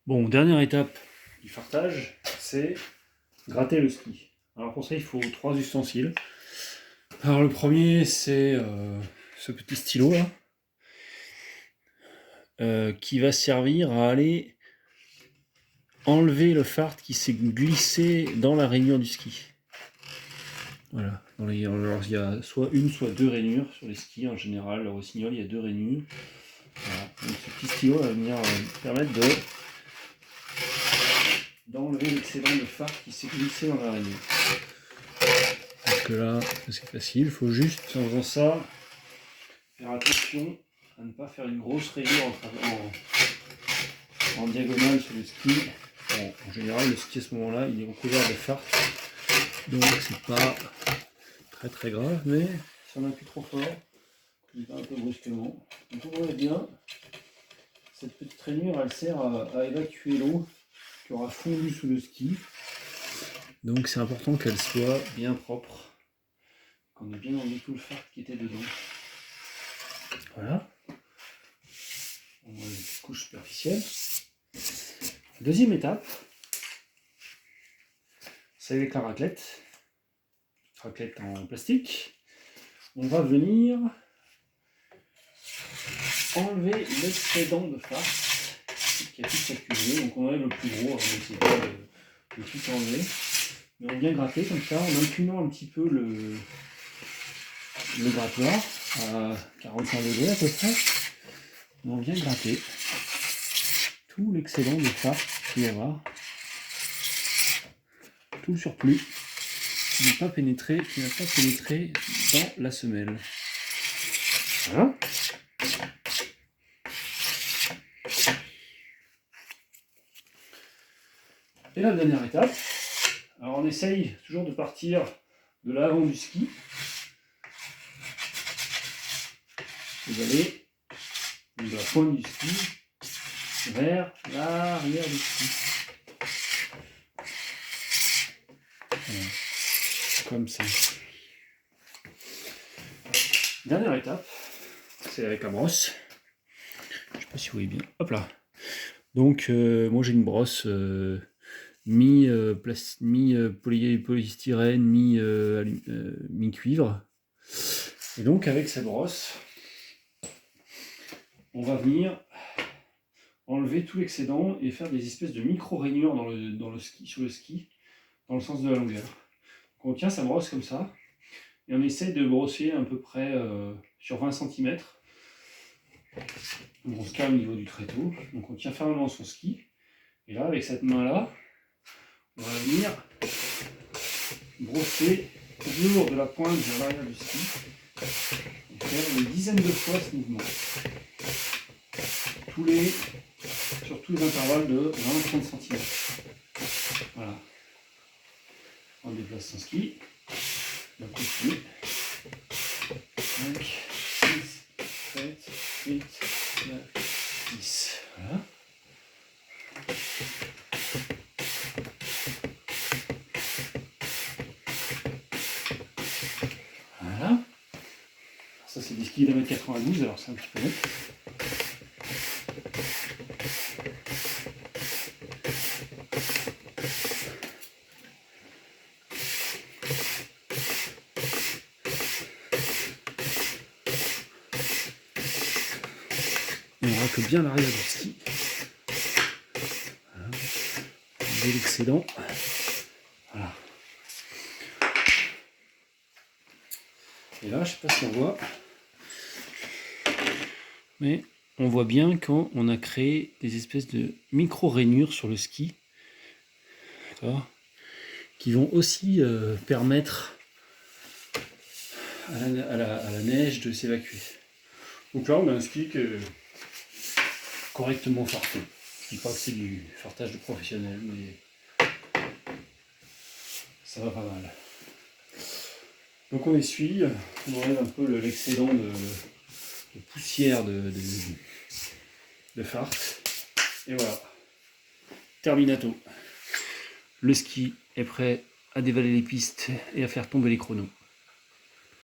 Bon, dernière étape du fartage, c'est gratter le ski. Alors pour ça, il faut 3 ustensiles. Alors le premier, c'est ce petit stylo là, qui va servir à aller enlever le fard qui s'est glissé dans la rainure du ski. Voilà. Alors, il y a soit une, soit deux rainures sur les skis en général. Au Rossignol, il y a 2 rainures. Voilà. Donc ce petit stylo va venir permettre d'enlever l'excédent de fard qui s'est glissé dans la rainure. Donc là, c'est facile. Il faut juste, en faisant ça, faire attention à ne pas faire une grosse rayure en diagonale sur le ski. Bon, en général, le ski à ce moment-là, il est recouvert de fard. Donc c'est pas très grave, mais si on appuie trop fort, il va un peu brusquement. Donc on voit bien, cette petite rainure, elle sert à évacuer l'eau qui aura fondu sous le ski. Donc c'est important qu'elle soit bien propre, qu'on ait bien enlevé tout le fard qui était dedans. Voilà. On voit les couches superficielles. Deuxième étape, c'est avec la raclette en plastique. On va venir enlever l'excédent de fard qui a tout accumulé. Donc on enlève le plus gros, on essaie pas de tout enlever. Mais on vient gratter comme ça en inclinant un petit peu le grattoir à 45 degrés à peu près. On vient gratter tout l'excédent de fard qu'il va y avoir, tout le surplus qui n'a pas pénétré dans la semelle. Voilà. Et la dernière étape, alors on essaye toujours de partir de l'avant du ski et d'aller de la pointe du ski vers l'arrière du ski. Voilà. Comme ça. Dernière étape, c'est avec la brosse. Je ne sais pas si vous voyez bien. Hop là. Donc moi j'ai une brosse polystyrène, mi-cuivre. Et donc avec cette brosse, on va venir enlever tout l'excédent et faire des espèces de micro-rainures dans le ski, sur le ski, dans le sens de la longueur. Donc on tient sa brosse comme ça, et on essaie de brosser à peu près sur 20 cm. On se calme au niveau du tréteau, donc on tient fermement son ski, et là avec cette main-là, on va venir brosser toujours de la pointe vers l'arrière du ski et faire une dizaine de fois ce mouvement. Sur tous les intervalles de 20-30 cm. Voilà. On déplace son ski. On continue. 5, 6, 7, 8, 9, 10. Voilà. Voilà. Ça c'est des skis de 1m92, alors c'est un petit peu net. On racle bien l'arrière du ski. Voilà. Enlever l'excédent. Voilà. Et là, je ne sais pas si on voit, mais on voit bien quand on a créé des espèces de micro-rainures sur le ski, qui vont aussi permettre à la neige de s'évacuer. Donc là, on a un ski correctement farté. Je ne dis pas que c'est du fartage de professionnel, mais ça va pas mal. Donc on essuie, on enlève un peu l'excédent de poussière de fard. Et voilà. Terminato. Le ski est prêt à dévaler les pistes et à faire tomber les chronos.